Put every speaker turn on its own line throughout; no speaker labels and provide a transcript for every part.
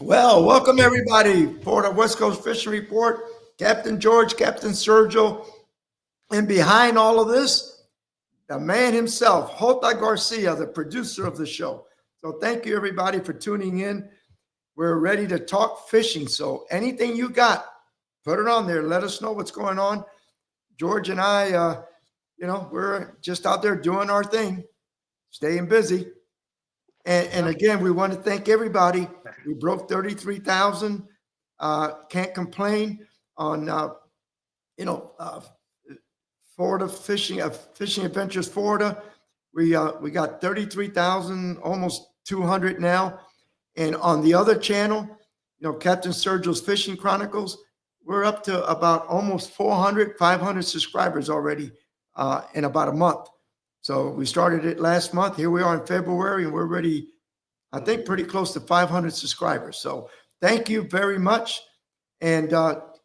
Well, welcome everybody for the West Coast Fishing Report. Captain George, Captain Sergio, and behind all of this, the man himself, Jota Garcia, the producer of the show. So thank you everybody for tuning in. We're ready to talk fishing. So anything you got, put it on there. Let us know what's going on. George and I, we're just out there doing our thing, staying busy. And again, we want to thank everybody. We broke 33,000. Can't complain on, Florida Fishing Adventures Florida. We got 33,000, almost 200 now. And on the other channel, Captain Sergio's Fishing Chronicles, we're up to about almost 500 subscribers already in about a month. So we started it last month. Here we are in February, and we're already, I think, pretty close to 500 subscribers. So thank you very much. And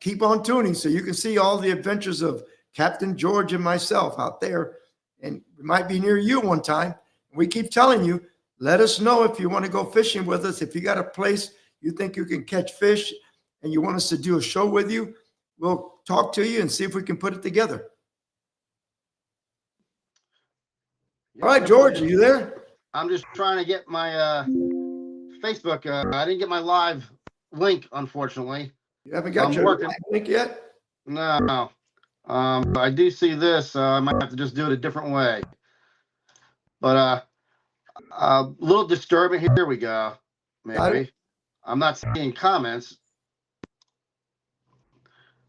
keep on tuning so you can see all the adventures of Captain George and myself out there. And we might be near you one time. We keep telling you, let us know if you want to go fishing with us. If you got a place you think you can catch fish and you want us to do a show with you, we'll talk to you and see if we can put it together. All right, George, are you there?
I'm just trying to get my Facebook. I didn't get my live link, unfortunately.
You haven't got your link yet?
No. I do see this. I might have to just do it a different way. But a little disturbing. Here we go. Maybe. I'm not seeing comments.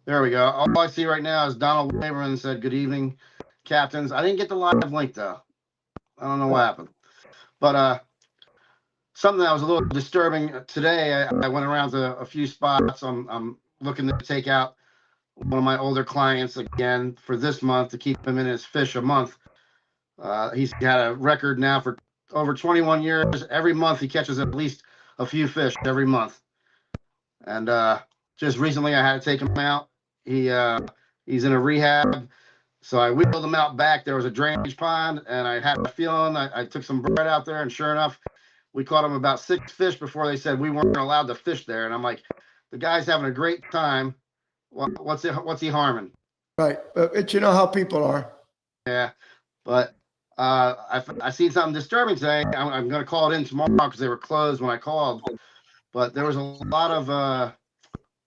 There we go. All I see right now is Donald Waverman said, "Good evening, captains." I didn't get the live link, though. I don't know what happened. But something that was a little disturbing today, I went around to a few spots. I'm looking to take out one of my older clients again for this month to keep him in his fish a month. He's had a record now for over 21 years. Every month he catches at least a few fish every month. And just recently I had to take him out. He's in a rehab. So I wheeled him out back. There was a drainage pond, and I had a feeling. I took some bread out there, and sure enough, we caught him about 6 fish before they said we weren't allowed to fish there. And I'm like, the guy's having a great time. What's he harming?
Right, but you know how people are.
Yeah, but I seen something disturbing today. I'm going to call it in tomorrow because they were closed when I called. But there was a lot of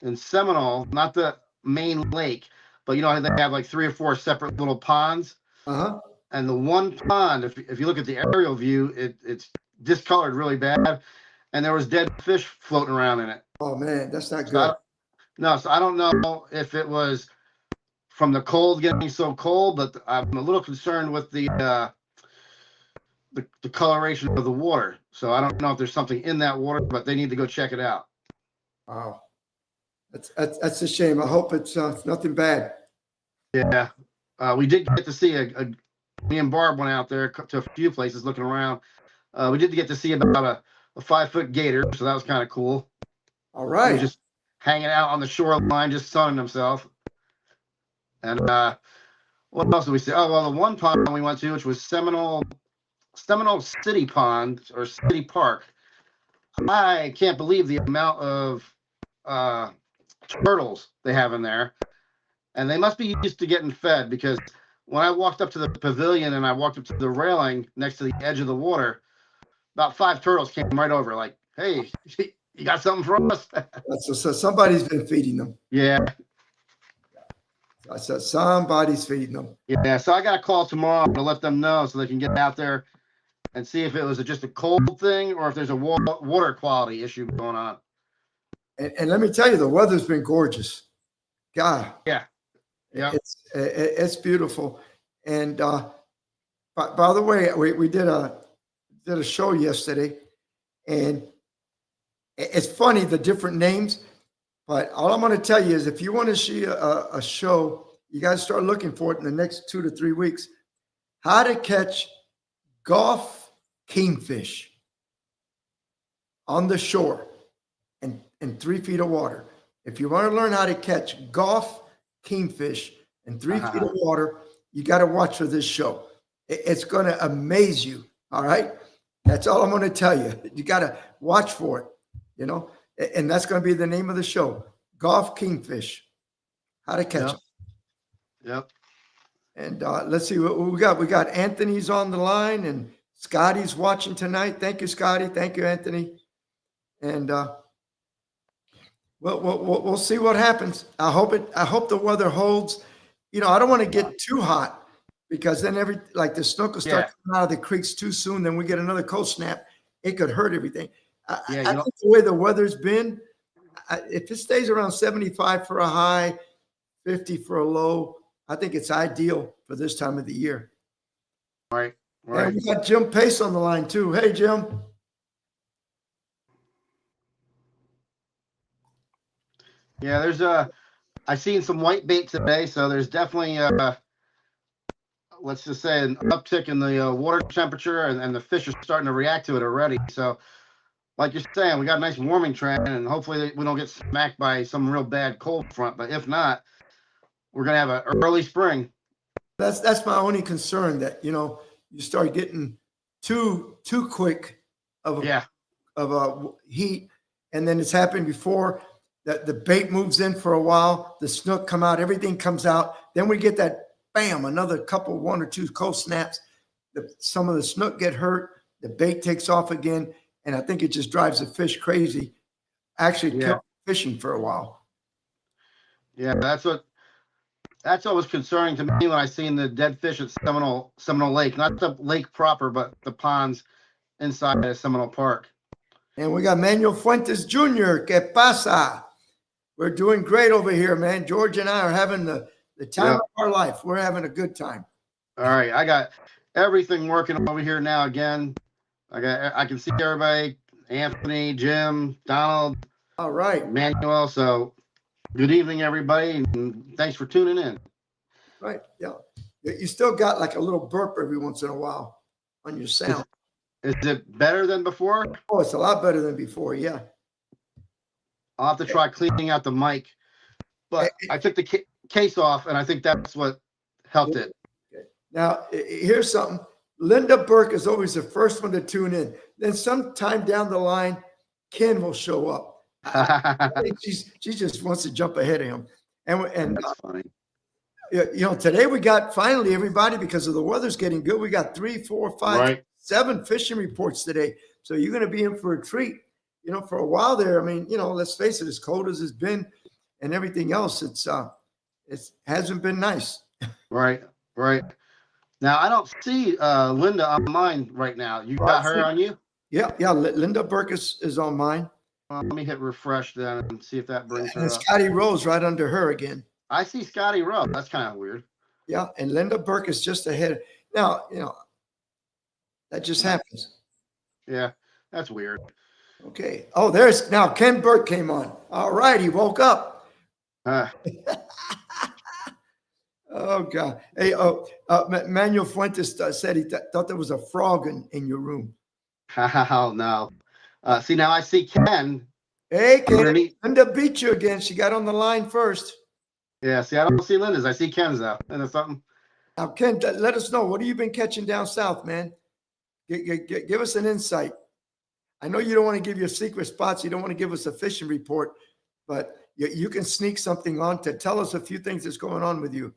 in Seminole, not the main lake. But they have like 3 or 4 separate little ponds. And the one pond, if you look at the aerial view, it's discolored really bad. And there was dead fish floating around in it.
Oh, man, that's not good.
So I don't know if it was from the cold getting so cold, but I'm a little concerned with the coloration of the water. So I don't know if there's something in that water, but they need to go check it out.
Wow. That's a shame. I hope it's nothing bad.
Yeah, we did get to see me and Barb went out there to a few places looking around. We did get to see about a 5-foot gator, so that was kind of cool.
All right.
He was just hanging out on the shoreline, just sunning himself. And what else did we see? Oh, well, the one pond we went to, which was Seminole City Pond or City Park. I can't believe the amount of turtles they have in there, and they must be used to getting fed, because when I walked up to the pavilion and I walked up to the railing next to the edge of the water, about 5 turtles came right over like, "Hey, you got something for us?"
So somebody's been feeding them.
Yeah.
I said somebody's feeding them.
Yeah, so I got a call tomorrow to let them know so they can get out there and see if it was just a cold thing or if there's a water quality issue going on.
And let me tell you, the weather's been gorgeous. God.
Yeah.
It's beautiful. And by the way, we did a show yesterday, and it's funny the different names. But all I'm going to tell you is, if you want to see a show, you got to start looking for it in the next 2 to 3 weeks. How to catch Gulf kingfish on the shore in 3 feet of water. If you want to learn how to catch Gulf kingfish in 3 feet of water, you got to watch for this show. It's going to amaze you. All right. That's all I'm going to tell you. You got to watch for it. And that's going to be the name of the show, Golf Kingfish, how to catch them.
Yep.
And let's see what we got. We got Anthony's on the line and Scotty's watching tonight. Thank you, Scotty. Thank you, Anthony. And we'll see what happens. I hope the weather holds. You know, I don't want to get too hot because then the snook will start coming out of the creeks too soon. Then we get another cold snap. It could hurt everything. I think the way the weather's been, if it stays around 75 for a high, 50 for a low, I think it's ideal for this time of the year.
Right.
And we got Jim Pace on the line too. Hey, Jim.
Yeah, there's I seen some white bait today, so there's definitely let's just say an uptick in the water temperature, and the fish are starting to react to it already. So, like you're saying, we got a nice warming trend, and hopefully we don't get smacked by some real bad cold front. But if not, we're gonna have an early spring.
That's my only concern, that you start getting too quick of a heat, and then it's happened before. That the bait moves in for a while, the snook come out, everything comes out. Then we get that bam, another couple, one or two cold snaps. Some of the snook get hurt, the bait takes off again, and I think it just drives the fish crazy. Actually, kept fishing for a while.
Yeah, that's what was concerning to me when I seen the dead fish at Seminole Lake, not the lake proper, but the ponds inside of Seminole Park.
And we got Manuel Fuentes Jr. Que pasa? We're doing great over here, man. George and I are having the time of our life. We're having a good time.
All right, I got everything working over here now again. I can see everybody, Anthony, Jim, Donald.
All right.
Manuel. So good evening, everybody, and thanks for tuning in.
Right. Yeah. You still got like a little burp every once in a while on your sound.
Is it better than before?
Oh, it's a lot better than before. Yeah.
I'll have to try cleaning out the mic, but I took the case off, and I think that's what helped it.
Now, here's something. Linda Burke is always the first one to tune in. Then sometime down the line, Ken will show up. I think she just wants to jump ahead of him. And
that's funny.
Today we got finally everybody, because of the weather's getting good. We got 3, 4, 5, 7 fishing reports today. So you're going to be in for a treat. For a while there, I mean, let's face it, as cold as it's been and everything else, it hasn't been nice.
Right. Now I don't see Linda on mine right now. You got her on you?
Yeah. Linda Burke is on mine.
Let me hit refresh then and see if that brings her
and
up.
Scotty Rose right under her again.
I see Scotty Rose. That's kind of weird.
Yeah, and Linda Burke is just ahead. Now, that just happens.
Yeah, that's weird.
Okay. Oh, there's now Ken Burke came on. All right, he woke up. Oh God. Hey, Manuel Fuentes said he thought there was a frog in your room.
Oh no. See, now I see Ken.
Hey, Ken. Linda beat you again. She got on the line first.
Yeah, see, I don't see Linda's. I see Ken's though. And there's something.
Now, Ken, let us know. What have you been catching down south, man? Give us an insight. I know you don't want to give your secret spots. You don't want to give us a fishing report, but you can sneak something on to tell us a few things that's going on with you.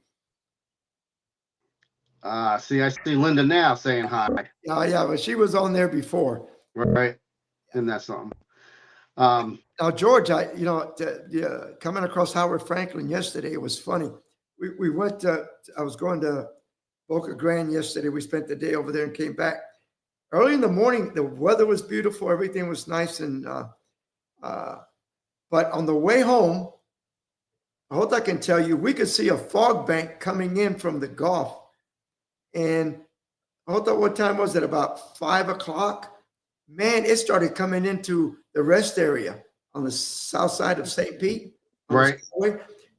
See, I see Linda now saying hi.
Oh, yeah, but she was on there before.
Right. And that's something.
Now, George, coming across Howard Franklin yesterday, it was funny. We went I was going to Boca Grande yesterday. We spent the day over there and came back. Early in the morning, the weather was beautiful. Everything was nice. But on the way home, I hope I can tell you, we could see a fog bank coming in from the Gulf. And I hope what time was it? About 5 o'clock. Man, it started coming into the rest area on the south side of St. Pete.
Right.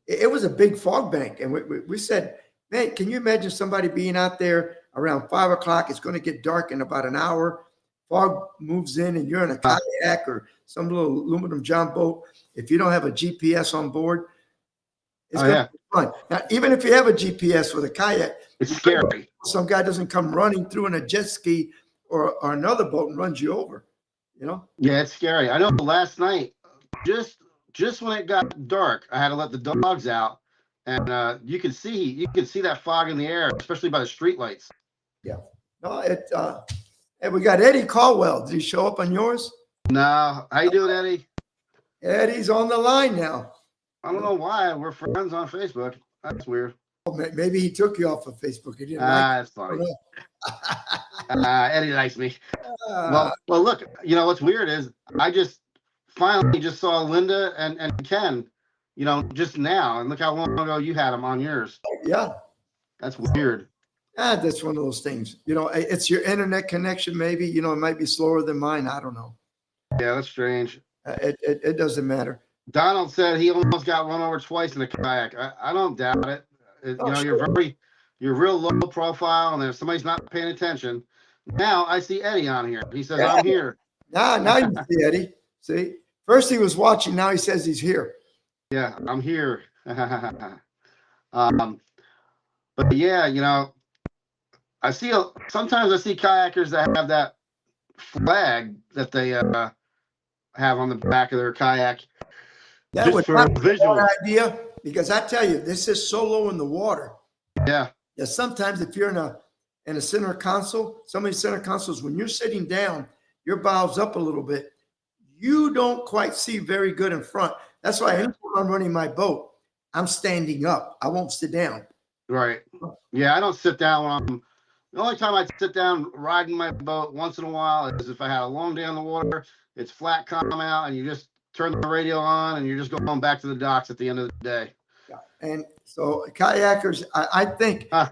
It was a big fog bank. And we said, man, can you imagine somebody being out there around 5 o'clock? It's going to get dark in about an hour. Fog moves in and you're in a kayak or some little aluminum john boat. If you don't have a GPS on board, it's going to be fun. Now, even if you have a GPS with a kayak,
it's scary.
Some guy doesn't come running through in a jet ski or another boat and runs you over,
Yeah, it's scary. I know last night, just when it got dark, I had to let the dogs out, and you can see that fog in the air, especially by the streetlights.
No, and we got Eddie Caldwell. Did he show up on yours?
No, how you doing, Eddie?
Eddie's on the line now.
I don't know why we're friends on Facebook. That's weird.
Oh, maybe he took you off of Facebook. He didn't like
That's funny.
it.
Eddie likes me. Well, look, you know what's weird is I just finally just saw Linda and Ken, you know, just now, and look how long ago you had them on yours.
yeah.
That's weird.
That's one of those things. You know, it's your internet connection. Maybe, you know, it might be slower than mine. I don't know.
Yeah, that's strange.
It doesn't matter.
Donald said he almost got run over twice in a kayak. I don't doubt it. You know,
Sure.
you're real low profile, and if somebody's not paying attention, now I see Eddie on here. He says,
Yeah.
I'm here.
Now you see Eddie. See, first he was watching. Now he says he's here.
Yeah, I'm here. But yeah, you know, sometimes I see kayakers that have that flag that they have on the back of their kayak.
That
Just
would
for
not be a
visual.
bad idea, because I tell you, this is so low in the water.
Yeah,
Yeah, sometimes if you're in a center console, some of these center consoles, when you're sitting down, your bow's up a little bit. You don't quite see very good in front. That's why anytime I'm running my boat, I'm standing up. I won't sit down.
right. Yeah, I don't sit down when I'm. The only time I sit down riding my boat once in a while is if I had a long day on the water. It's flat calm out, and you just turn the radio on, and you're just going back to the docks at the end of the day.
And so kayakers, I think,
Huh.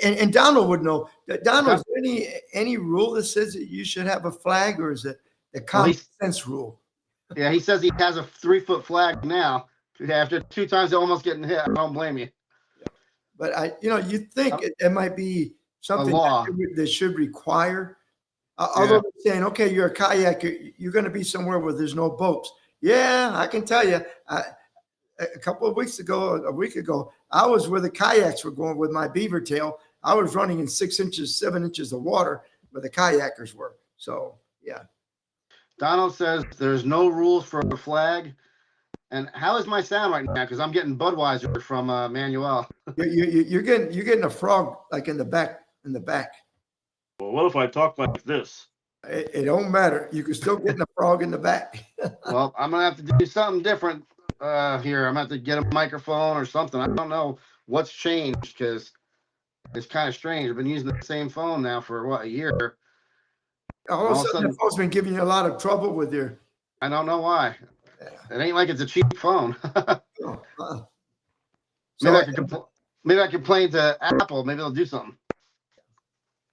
and Donald would know. Donald, is there any rule that says that you should have a flag, or is it the common sense rule?
Yeah, he says he has a 3-foot flag now. After 2 times almost getting hit, I don't blame you.
But you think it might be something
law.
that should require. Although they're saying, okay, you're a kayaker, you're going to be somewhere where there's no boats. Yeah, I can tell you. A couple of weeks ago, a week ago, I was where the kayaks were going with my beaver tail. I was running in 6 inches, 7 inches of water where the kayakers were. So, yeah.
Donald says there's no rules for a flag. And how is my sound right now? Because I'm getting Budweiser from Manuel.
You're getting a frog like in the back.
Well, what if I talk like this?
It don't matter. You can still get a frog in the back.
Well, I'm gonna have to do something different here. I'm gonna have to get a microphone or something. I don't know what's changed because it's kind of strange. I've been using the same phone now for a year.
All of a sudden, the phone's been giving you a lot of trouble with your.
I don't know why. It ain't like it's a cheap phone. Maybe I can complain to Apple. Maybe they'll do something.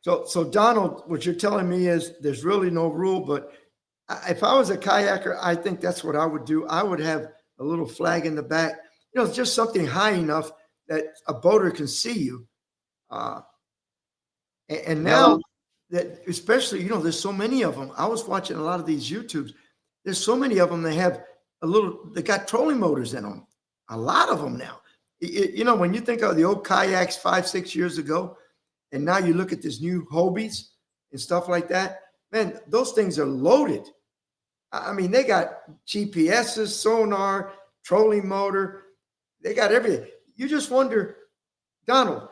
So Donald, what you're telling me is there's really no rule, but if I was a kayaker, I think that's what I would do. I would have a little flag in the back, just something high enough that a boater can see you. And now that, especially, there's so many of them. I was watching a lot of these YouTubes. There's so many of them. They got trolling motors in them. A lot of them now. When you think of the old kayaks 5-6 years ago, and now you look at this new Hobies and stuff like that, man, those things are loaded. I mean, they got GPSs, sonar, trolling motor. They got everything. You just wonder, Donald,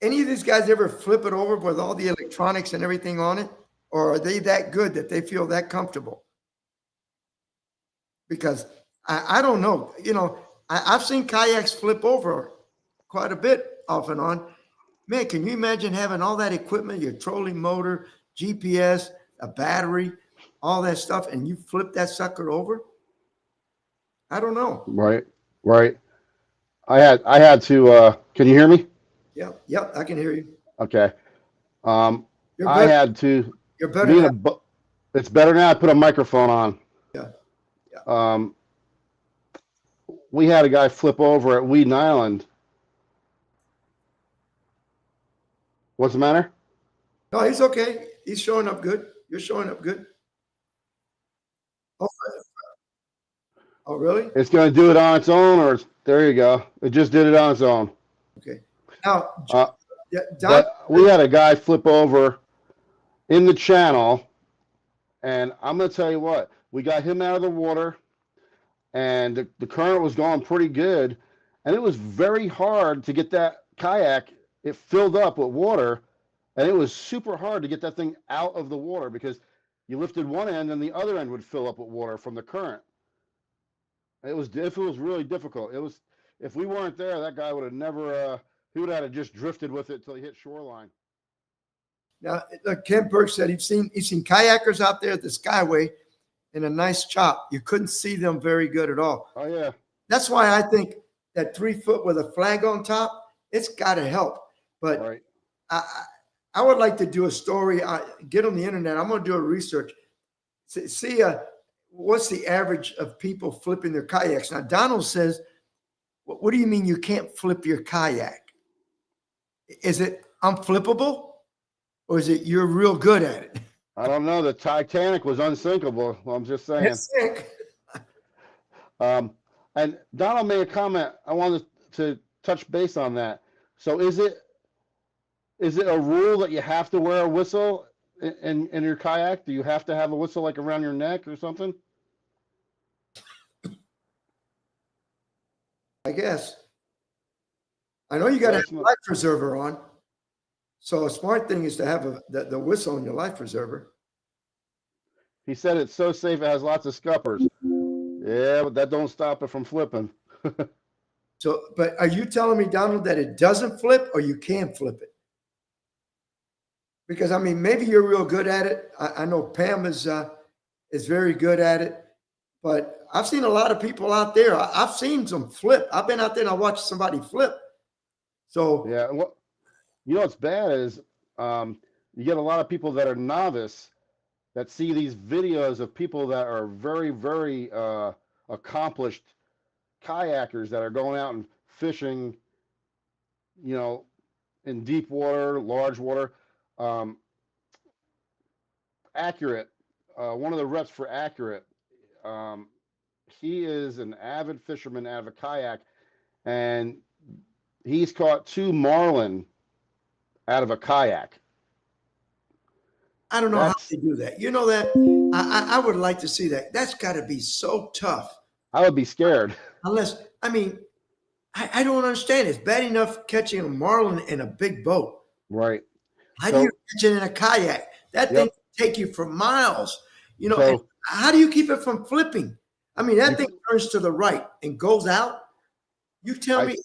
any of these guys ever flip it over with all the electronics and everything on it? Or are they that good that they feel that comfortable? Because I don't know. I've seen kayaks flip over quite a bit off and on. Man, can you imagine having all that equipment, your trolling motor, GPS, a battery, all that stuff, and you flip that sucker over? I don't know.
Right. I had to, can you hear me?
Yep, I can hear you.
Okay.
You're
I had to,
You're better.
it's better now. I put a microphone on.
Yeah.
We had a guy flip over at Weeden Island. What's the matter?
No, he's okay. He's showing up good. You're showing up good. Oh, really?
It's going to do it on its own, or there you go. It just did it on its own.
Okay. Now,
But we had a guy flip over in the channel, and I'm going to tell you what. We got him out of the water. and the current was going pretty good, and it was very hard to get that kayak. It filled up with water, and it was super hard to get that thing out of the water because you lifted one end and the other end would fill up with water from the current. It was really difficult. It was, if we weren't there, that guy would have never he would have just drifted with it till he hit shoreline.
Now, Ken Burke said he's seen kayakers out there at the Skyway in a nice chop. You couldn't see them very good at all.
Oh yeah.
That's why I think that 3 foot with a flag on top, it's got to help. But
Right.
I would like to do a story. Get on the internet. I'm going to do a research. See what's the average of people flipping their kayaks. Now, Donald says, what do you mean you can't flip your kayak? Is it unflippable? Or is it you're real good at it?
I don't know. The Titanic was unsinkable. Well, I'm just saying.
It's sick.
And Donald made a comment. I wanted to touch base on that. So is it a rule that you have to wear a whistle in your kayak? Do you have to have a whistle like around your neck or something?
I guess. I know you got to have
That's
a
not-
life preserver on. So a smart thing is to have the whistle on your life preserver.
He said it's so safe it has lots of scuppers. Yeah, but that don't stop it from flipping.
So, but are you telling me, Donald, that it doesn't flip or you can flip it? Because I mean, maybe you're real good at it. I know Pam is very good at it, but I've seen a lot of people out there. I've seen some flip. I've been out there and I watched somebody flip. So
Yeah, what you know what's bad is you get a lot of people that are novice that see these videos of people that are very, very accomplished kayakers that are going out and fishing, you know, in deep water, large water. Accurate, one of the reps for Accurate, he is an avid fisherman out of a kayak, and he's caught 2 marlin out of a kayak.
I don't know how
That's-
they do that. You know that? I would like to see that. That's got to be so tough.
I would be scared.
Unless, I mean, I don't understand. It's bad enough catching a marlin in a big boat.
Right.
How do you catch it in a kayak? That thing
Yep.
can take you for miles. You know,
So-
and how do you keep it from flipping? I mean, that thing turns to the right and goes out. You tell me,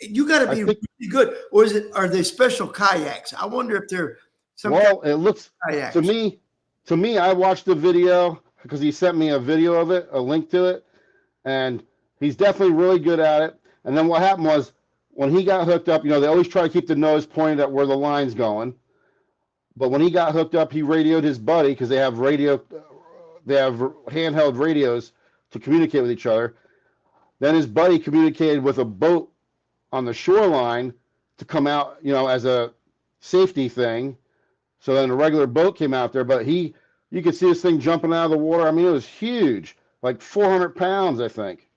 you got to
I
be
think-
really good. Or are they special kayaks? I wonder if they're some
Well, it looks
kind of kayaks.
to me, I watched the video because he sent me a video of it, a link to it, and he's definitely really good at it. And then what happened was when he got hooked up, you know, they always try to keep the nose pointed at where the line's going. But when he got hooked up, he radioed his buddy because they have handheld radios to communicate with each other. Then his buddy communicated with a boat on the shoreline to come out, you know, as a safety thing. So then a regular boat came out there, but you could see this thing jumping out of the water. I mean, it was huge, like 400 pounds, I think,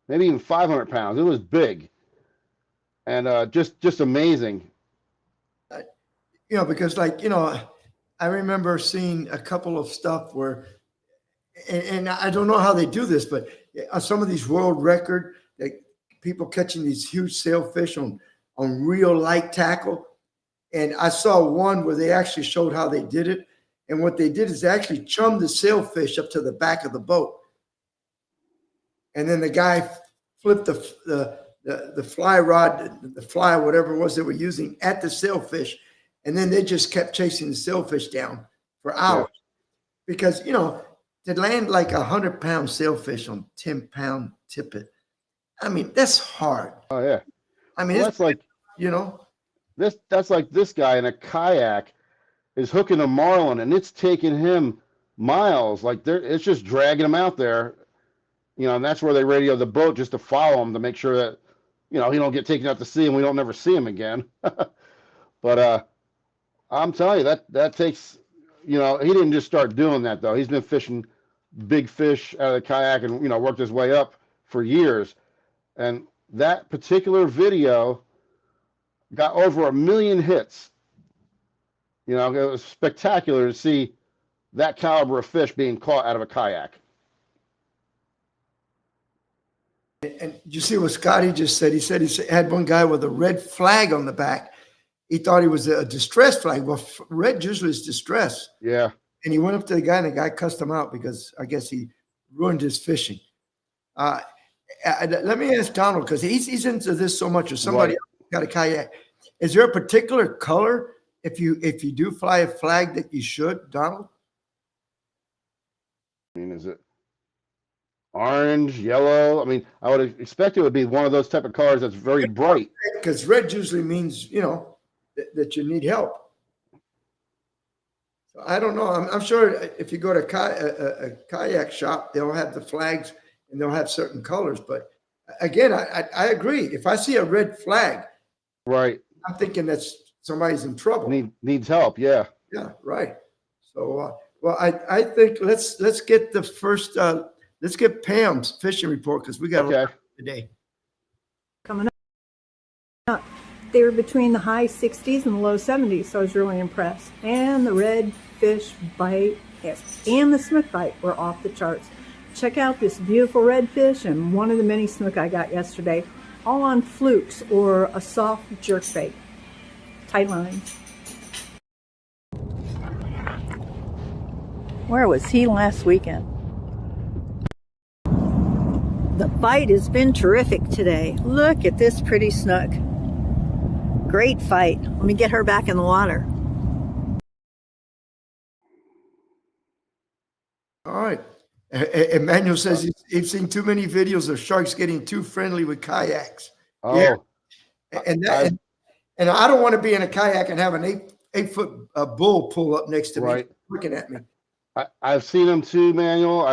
maybe even 500 pounds. It was big, and just amazing.
You know, because like, you know, I remember seeing a couple of stuff where, and I don't know how they do this, but some of these world record, like people catching these huge sailfish on real light tackle. And I saw one where they actually showed how they did it. And what they did is they actually chummed the sailfish up to the back of the boat. And then the guy flipped the fly rod, the fly, whatever it was they were using at the sailfish. And then they just kept chasing the sailfish down for hours. Because, you know, to land like 100-pound sailfish on 10-pound tippet, I mean, that's hard.
Oh yeah,
I mean,
well,
it's,
that's like
you know,
that's like this guy in a kayak is hooking a marlin, and it's taking him miles. Like it's just dragging him out there, you know. And that's where they radio the boat just to follow him to make sure that, you know, he don't get taken out to sea and we don't never see him again. But I'm telling you that takes, you know, he didn't just start doing that though. He's been fishing big fish out of the kayak and, you know, worked his way up for years. And that particular video got over 1 million hits. You know, it was spectacular to see that caliber of fish being caught out of a kayak.
And you see what Scotty just said? He said had one guy with a red flag on the back. He thought he was a distress flag. Well, red usually is distress.
Yeah.
And he went up to the guy, and the guy cussed him out because I guess he ruined his fishing. Let me ask Donald, because he's into this so much. Or somebody
Right.
else got a kayak. Is there a particular color if you do fly a flag that you should, Donald?
I mean, is it orange, yellow? I mean, I would expect it would be one of those type of colors that's very bright.
Because red usually means, that you need help. So I don't know. I'm sure if you go to a kayak shop, they'll have the flags and they'll have certain colors. But again, I agree. If I see a red flag,
Right.
I'm thinking that's somebody's in trouble.
Needs help. Yeah.
Yeah, right. So, well, I think let's get the first. Let's get Pam's fishing report because we got a lot
Okay.
today.
Coming up. They were between the high 60s and the low 70s, so I was really impressed. And the redfish bite and the snook bite were off the charts. Check out this beautiful redfish and one of the many snook I got yesterday, all on flukes or a soft jerkbait. Tight lines. Where was he last weekend? The bite has been terrific today. Look at this pretty snook. Great fight. Let me get her back in the water.
All right. Emmanuel says he's seen too many videos of sharks getting too friendly with kayaks.
Oh,
Yeah. And I don't want to be in a kayak and have an 8-foot bull pull up next to
Right.
me looking at me.
I've seen them too, Manuel.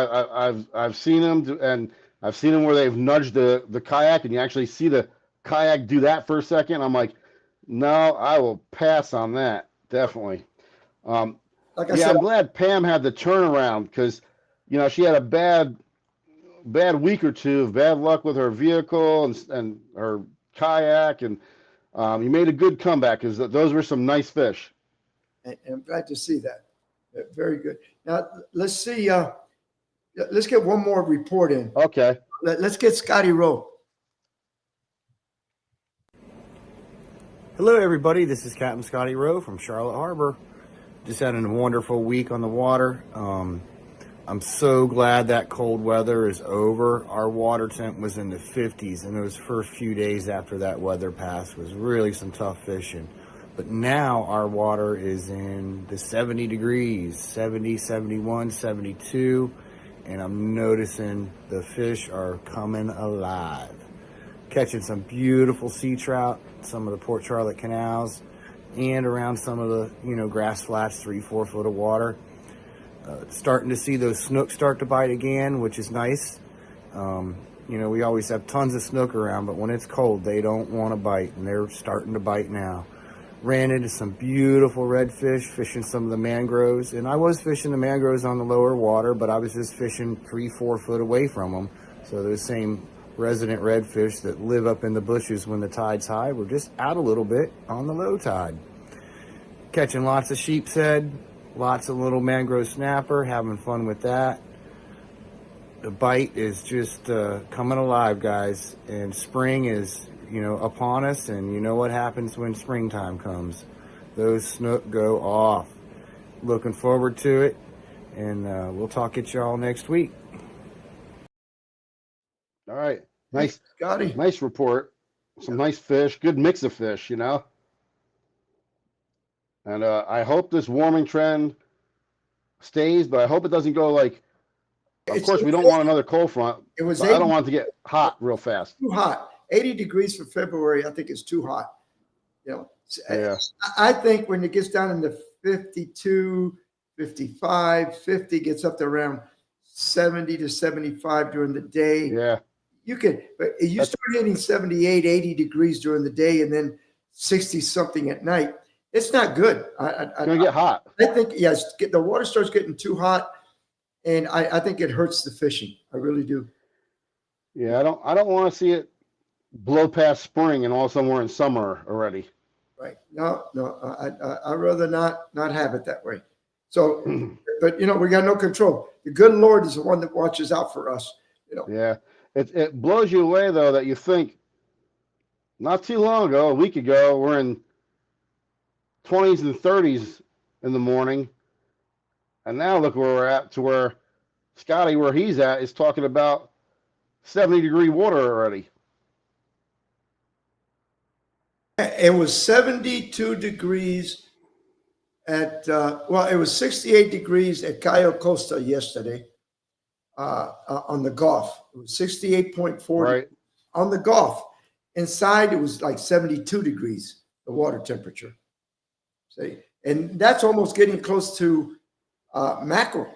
I've seen them, and I've seen them where they've nudged the kayak, and you actually see the kayak do that for a second. I'm like, no, I will pass on that. Definitely.
Like I
Yeah,
said,
I'm glad Pam had the turnaround because, she had a bad week or two of bad luck with her vehicle and her kayak, and you made a good comeback because those were some nice fish.
and I'm glad to see that. Very good. Now let's see. Let's get one more report in.
Okay.
Let's get Scotty Rowe.
Hello, everybody. This is Captain Scotty Rowe from Charlotte Harbor. Just had a wonderful week on the water. I'm so glad that cold weather is over. Our water temp was in the 50s, and those first few days after that weather passed was really some tough fishing. But now our water is in the 70 degrees, 70, 71, 72, and I'm noticing the fish are coming alive. Catching some beautiful sea trout, some of the Port Charlotte canals, and around some of the, grass flats, 3-4 foot of water. Starting to see those snook start to bite again, which is nice. We always have tons of snook around, but when it's cold, they don't want to bite, and they're starting to bite now. Ran into some beautiful redfish, fishing some of the mangroves, and I was fishing the mangroves on the lower water, but I was just fishing 3-4 foot away from them. So those same resident redfish that live up in the bushes when the tide's high were just out a little bit on the low tide. Catching lots of sheep's head, lots of little mangrove snapper, having fun with that. The bite is just coming alive, guys, and spring is upon us, and you know what happens when springtime comes. Those snook go off. Looking forward to it, and we'll talk at y'all next week.
All right. Nice.
Scotty.
Nice report. Some nice fish. Good mix of fish, And I hope this warming trend stays, but I hope it doesn't go of course, we don't want another cold front.
It was
But I don't want it to get hot real fast.
too hot. 80 degrees for February, I think is too hot.
Yeah.
I think when it gets down in the 52, 55, 50, gets up to around 70 to 75 during the day.
Yeah.
But you start hitting 78, 80 degrees during the day and then 60 something at night. It's not good.
It's going to get hot.
I think, yes, the water starts getting too hot, and I think it hurts the fishing. I really do.
Yeah, I don't want to see it blow past spring and all of a sudden we're in summer already.
Right. No, I'd rather not have it that way. So, but we got no control. The good Lord is the one that watches out for us.
Yeah. it blows you away though that you think not too long ago, a week ago, we're in 20s and 30s in the morning, and now look where we're at to where Scotty, where he's at, is talking about 70-degree water already.
It was 72 degrees at, well, it was 68 degrees at Cayo Costa yesterday on the Gulf. It was 68.4
Right.
on the Gulf. Inside, it was like 72 degrees, the water temperature. See, and that's almost getting close to mackerel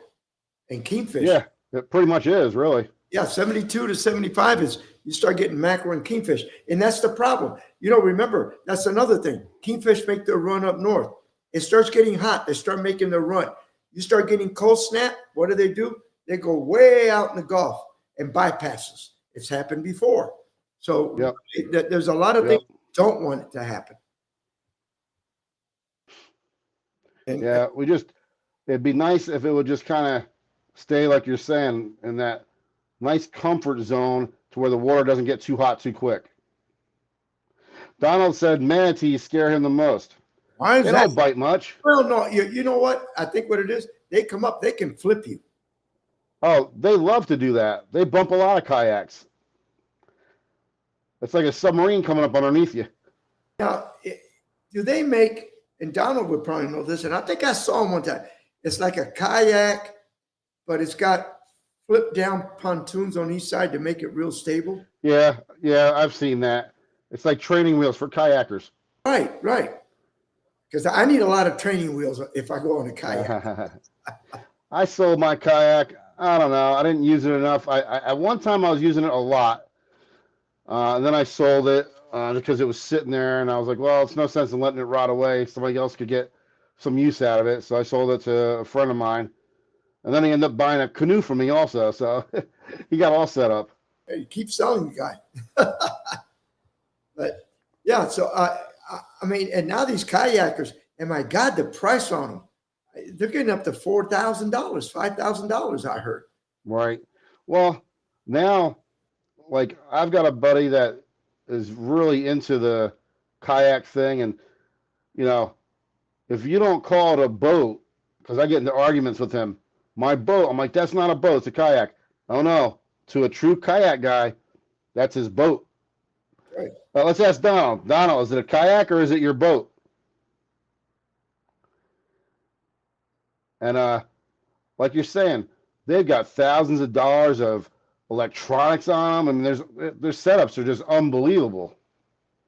and kingfish.
Yeah, it pretty much is, really.
Yeah, 72 to 75 is you start getting mackerel and kingfish. And that's the problem. You know, remember, that's another thing. Kingfish make their run up north. It starts getting hot. They start making their run. You start getting cold snap. What do? They go way out in the Gulf and bypasses. It's happened before. So
Yep.
there's a lot of things you don't want it to happen. And,
Yeah, it'd be nice if it would just kind of stay like you're saying in that nice comfort zone to where the water doesn't get too hot too quick. Donald said manatees scare him the most.
why is
They
that?
don't bite much.
Well, no, you know what? I think what it is, they come up, they can flip you.
Oh, they love to do that. They bump a lot of kayaks. It's like a submarine coming up underneath you.
Now, do they make, and Donald would probably know this, and I think I saw him one time. It's like a kayak, but it's got flip down pontoons on each side to make it real stable.
Yeah, I've seen that. It's like training wheels for kayakers.
Right. Because I need a lot of training wheels if I go on a kayak.
I sold my kayak. I don't know. I didn't use it enough. I at one time I was using it a lot. And then I sold it because it was sitting there, and I was like, well, it's no sense in letting it rot away. Somebody else could get some use out of it. So I sold it to a friend of mine. And then he ended up buying a canoe from me also. So he got all set up.
Hey, keep selling, the guy. But yeah, so I mean, and now these kayakers, and my God, the price on them, they're getting up to $4,000, $5,000. I heard.
Right. Well, now, like, I've got a buddy that is really into the kayak thing. And, you know, if you don't call it a boat, because I get into arguments with him, my boat, I'm like, that's not a boat, it's a kayak. Oh, no. To a true kayak guy, that's his boat.
Right.
Let's ask Donald. Donald, is it a kayak or is it your boat? And like you're saying, they've got thousands of dollars of electronics on them, and their setups are just unbelievable.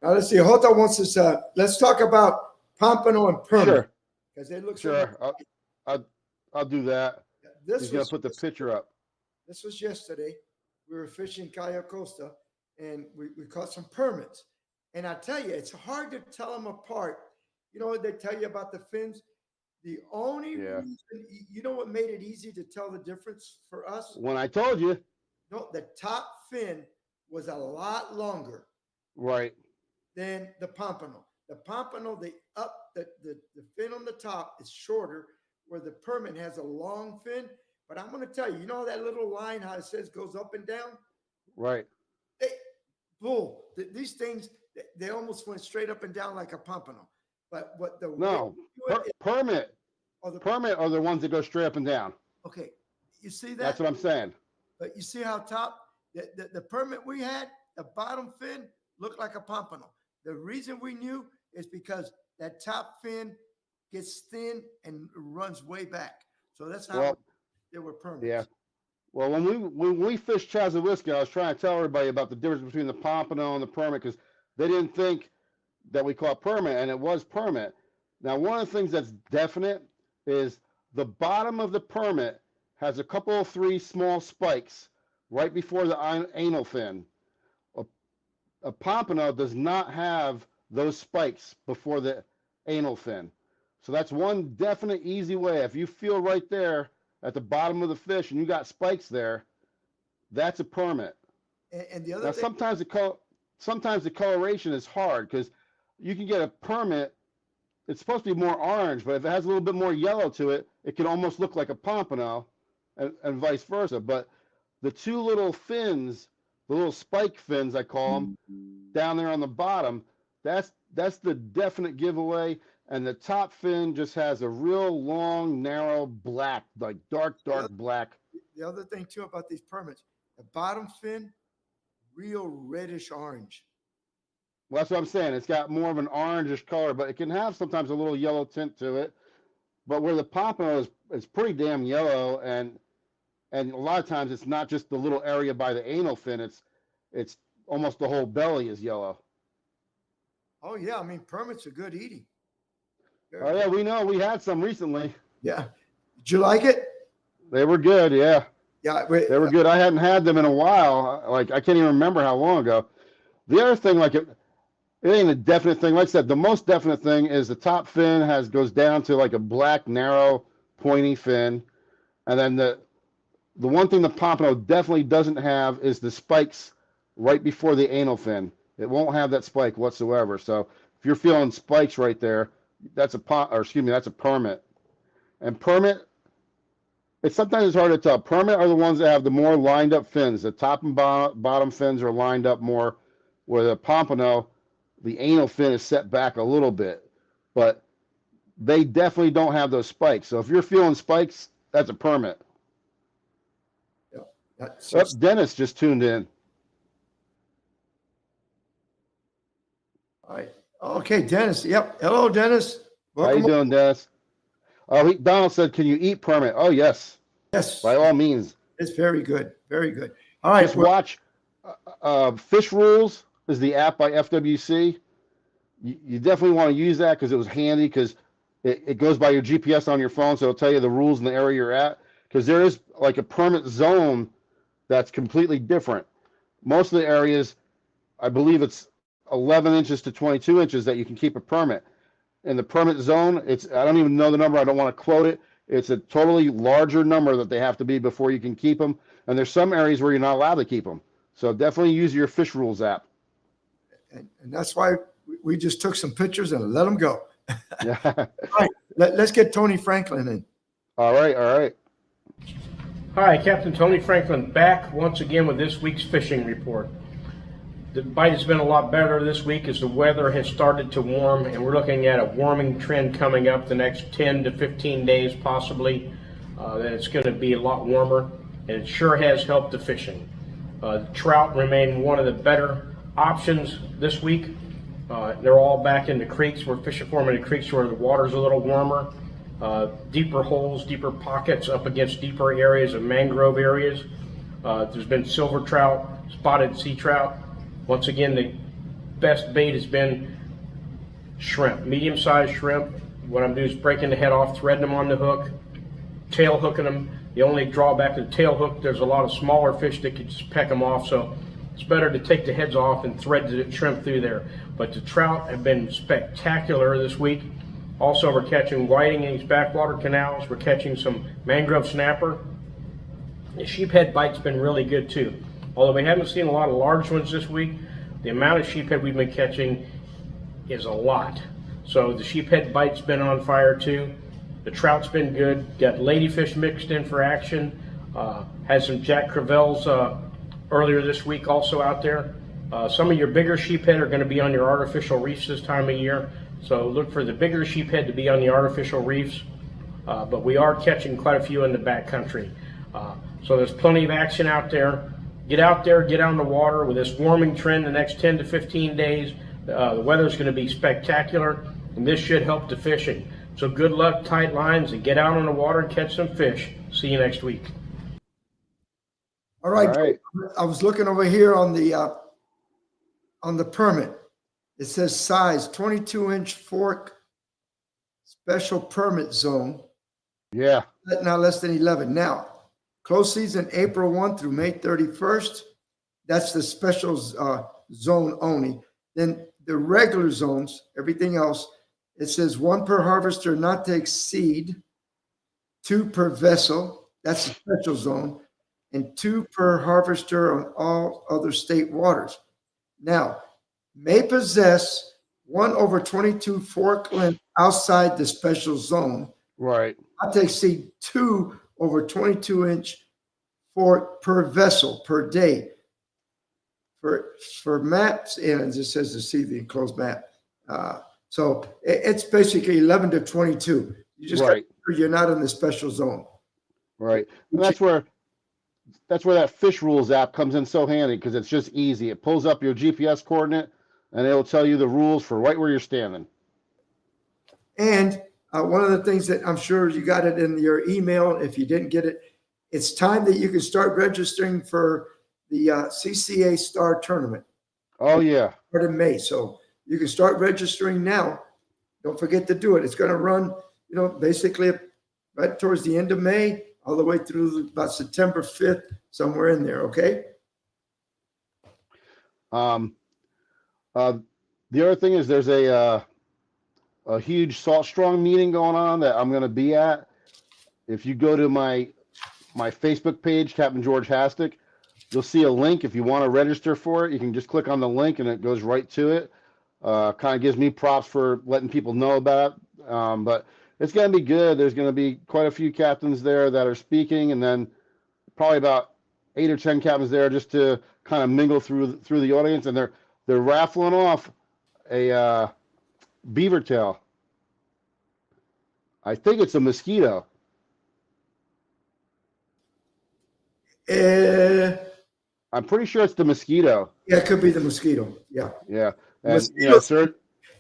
Now let's see. Jota wants us. Let's talk about Pompano and Permit.
Sure,
Because they look
sure. I'll do that.
This
He's gonna
was
put the picture up.
This was yesterday. We were fishing Cayo Costa, and we caught some permits. And I tell you, it's hard to tell them apart. You know what they tell you about the fins? The only reason, you know what made it easy to tell the difference for us?
When I told you,
No, the top fin was a lot longer
right?
than the pompano. The pompano, the fin on the top is shorter, where the permit has a long fin. But I'm going to tell you, you know that little line how it says goes up and down?
Right.
These things, they almost went straight up and down like a pompano. But what the
No, permit.
the
Permit are the ones that go straight up and down.
okay, you see that?
That's what I'm saying.
But you see how top the permit we had, the bottom fin looked like a pompano. The reason we knew is because that top fin gets thin and runs way back. So that's how they were permits.
Yeah. Well, when we fished Chazawiska, I was trying to tell everybody about the difference between the pompano and the permit because they didn't think that we caught permit, and it was permit. Now, one of the things that's definite is the bottom of the permit has a couple of three small spikes right before the anal fin. A pompano does not have those spikes before the anal fin. So that's one definite easy way. If you feel right there at the bottom of the fish and you got spikes there, that's a permit.
And the other
Now,
thing,
sometimes the coloration is hard because you can get a permit. It's supposed to be more orange, but if it has a little bit more yellow to it, it can almost look like a pompano, and vice versa. But the two little fins the little spike fins, I call them, down there on the bottom, that's the definite giveaway. And the top fin just has a real long, narrow black, like dark black.
The other thing too about these permits, the bottom fin, real reddish orange.
Well, that's what I'm saying. It's got more of an orangish color, but it can have sometimes a little yellow tint to it. But where the pompano is pretty damn yellow, and a lot of times it's not just the little area by the anal fin. It's almost the whole belly is yellow.
Oh yeah, I mean permits are good eating.
Oh yeah, we know. We had some recently.
Yeah. Did you like it?
They were good. Yeah,
Yeah.
they were good. I hadn't had them in a while. Like I can't even remember how long ago. The other thing, like it ain't a definite thing. Like I said, the most definite thing is the top fin goes down to like a black, narrow, pointy fin, and then the one thing the pompano definitely doesn't have is the spikes right before the anal fin. It won't have that spike whatsoever. So if you're feeling spikes right there, that's a permit. And permit, it's sometimes hard to tell. Permit are the ones that have the more lined up fins. The top and bottom fins are lined up more, where the pompano, the anal fin is set back a little bit. But they definitely don't have those spikes. So if you're feeling spikes, that's a permit.
So,
Dennis just tuned in.
all right. Okay, Dennis. Yep. Hello, Dennis.
How you doing, Dennis? Donald said, "Can you eat permit?" Oh, yes.
Yes.
By all means.
It's very good. Very good. All right.
Just watch. Fish Rules is the app by FWC. You definitely want to use that because it was handy, because it goes by your GPS on your phone, so it'll tell you the rules in the area you're at. Because there is like a permit zone that's completely different. Most of the areas, I believe it's 11 inches to 22 inches that you can keep a permit. In the permit zone, I don't even know the number. I don't want to quote it. It's a totally larger number that they have to be before you can keep them. And there's some areas where you're not allowed to keep them. So definitely use your Fish Rules app.
And that's why we just took some pictures and let them go.
Yeah.
All right. Let's get Tony Franklin in.
All right.
Hi, Captain Tony Franklin back once again with this week's fishing report. The bite has been a lot better this week as the weather has started to warm, and we're looking at a warming trend coming up the next 10 to 15 days possibly, that it's going to be a lot warmer, and it sure has helped the fishing. Trout remain one of the better options this week. They're all back in the creeks. We're fishing for them in the creeks where the water's a little warmer. Deeper holes, deeper pockets up against deeper areas of mangrove areas. There's been silver trout, spotted sea trout. Once again, the best bait has been shrimp, medium-sized shrimp. What I'm doing is breaking the head off, threading them on the hook, tail hooking them. The only drawback to the tail hook, there's a lot of smaller fish that could just peck them off, so it's better to take the heads off and thread the shrimp through there. But the trout have been spectacular this week. Also, we're catching whiting in these backwater canals. We're catching some mangrove snapper. The sheephead bite's been really good too. Although we haven't seen a lot of large ones this week, the amount of sheephead we've been catching is a lot. So the sheephead bite's been on fire too. The trout's been good. Got ladyfish mixed in for action. Had some Jack Crevalles earlier this week also out there. Some of your bigger sheephead are going to be on your artificial reefs this time of year. So look for the bigger sheephead to be on the artificial reefs. But we are catching quite a few in the backcountry. So there's plenty of action out there. Get out there, get out in the water with this warming trend the next 10 to 15 days. The weather's going to be spectacular, and this should help the fishing. So good luck, tight lines, and get out on the water and catch some fish. See you next week.
All right.
All right.
I was looking over here on the permit. It says size 22-inch fork, special permit zone.
Yeah.
Not less than 11. Now, close season April 1 through May 31st. That's the special zone only. Then the regular zones, everything else, it says 1 per harvester, not to exceed, 2 per vessel. That's the special zone, and 2 per harvester on all other state waters. Now, may possess 1/22 fork length outside the special zone,
Right.
not to exceed 2/22 inch fork per vessel per day. for maps, and it just says to see the enclosed map. So it's basically 11 to 22. You just got to
Right.
make sure you're not in the special zone.
Right. And that's where that Fish Rules app comes in so handy, because it's just easy. It pulls up your GPS coordinate and it'll tell you the rules for right where you're standing.
And one of the things that I'm sure you got it in your email, if you didn't get it, it's time that you can start registering for the CCA Star Tournament.
Oh yeah.
Start in May. So you can start registering now. Don't forget to do it. It's going to run, basically right towards the end of May, all the way through about September 5th, somewhere in there. Okay.
The other thing is there's a huge Salt Strong meeting going on that I'm going to be at. If you go to my Facebook page, Captain George Hastic, you'll see a link. If you want to register for it, you can just click on the link and it goes right to it. Kind of gives me props for letting people know about it. But it's going to be good. There's going to be quite a few captains there that are speaking, and then probably about 8 or 10 captains there just to kind of mingle through the audience. And they're raffling off a beaver tail. I think it's a mosquito. I'm pretty sure it's the mosquito.
Yeah, it could be the mosquito. Yeah.
Yeah. And
Mosquito
sir,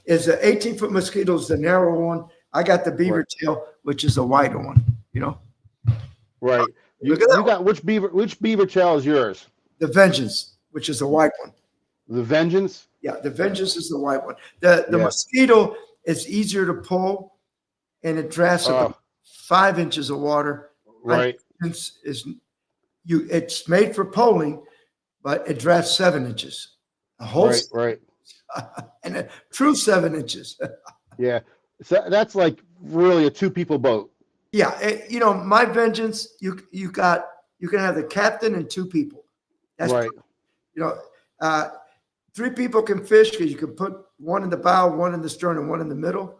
is the 18-foot mosquito is the narrow one. I got the beaver tail, which is a wider one.
right. You
Look at that
got which beaver tail is yours?
The Vengeance, which is a white one.
The Vengeance?
Yeah, the Vengeance is the white one. The
Yeah.
mosquito is easier to pull, and it drafts about 5 inches of water.
Right.
It's made for polling, but it drafts 7 inches. A whole
Right.
and a true 7 inches.
Yeah. So that's like really a 2-people boat.
Yeah, my Vengeance, you can have the captain and 2 people. That's
Right.
3 people can fish because you can put one in the bow, one in the stern, and one in the middle.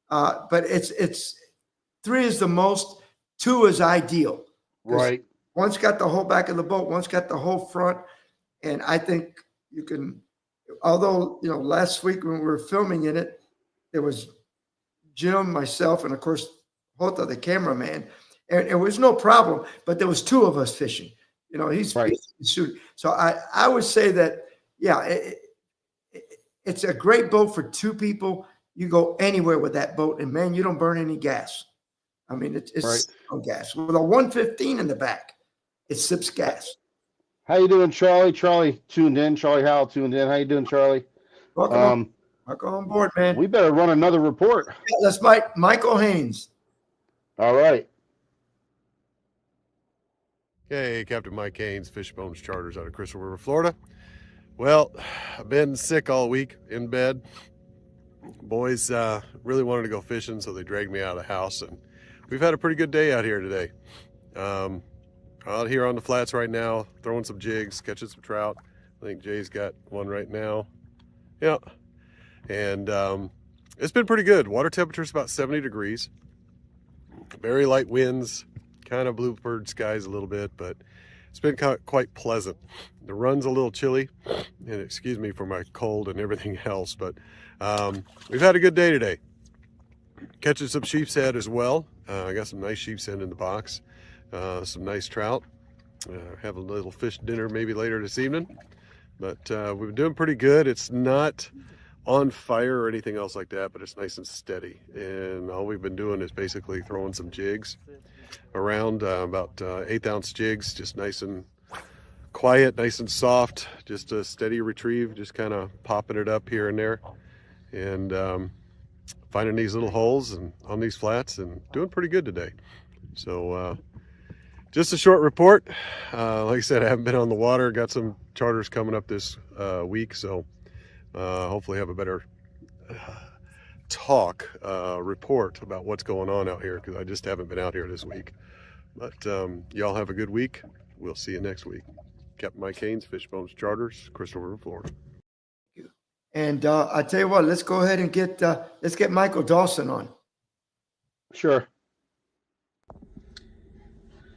But it's 3 is the most, 2 is ideal.
Right.
One's got the whole back of the boat, one's got the whole front, and I think you can. Although last week when we were filming in it, there was Jim, myself, and of course Hota, the cameraman, and it was no problem. But there was 2 of us fishing. He's
Right.
shooting. So I would say that it's a great boat for 2 people. You go anywhere with that boat, and man, you don't burn any gas. I mean, it's
Right.
no gas with a 115 in the back. It sips gas.
How you doing, Charlie? Charlie tuned in. Charlie Howell tuned in. How you doing, Charlie?
Welcome on board, man.
We better run another report.
That's Michael Haynes.
All right.
Hey, Captain Mike Haynes, Fishbones Charters out of Crystal River, Florida. Well, I've been sick all week in bed. Boys really wanted to go fishing, so they dragged me out of the house, and we've had a pretty good day out here today. Out here on the flats right now, throwing some jigs, catching some trout. I think Jay's got one right now. Yeah. And it's been pretty good. Water temperature's about 70 degrees. Very light winds, kind of bluebird skies a little bit, but it's been quite pleasant. The run's a little chilly, and excuse me for my cold and everything else, but we've had a good day today. Catching some sheep's head as well. I got some nice sheep's head in the box. Some nice trout. Have a little fish dinner maybe later this evening. But we've been doing pretty good. It's not on fire or anything else like that, but it's nice and steady. And all we've been doing is basically throwing some jigs around, about 1/8 ounce jigs, just nice and quiet, nice and soft, just a steady retrieve, just kind of popping it up here and there. And finding these little holes and on these flats and doing pretty good today. So just a short report. Like I said, I haven't been on the water. Got some charters coming up this week, so hopefully have a better report about what's going on out here, because I just haven't been out here this week. But y'all have a good week. We'll see you next week. Captain Mike Haynes, Fishbones Charters, Crystal River, Florida.
And I tell you what, let's go ahead and get Michael Dawson on.
Sure.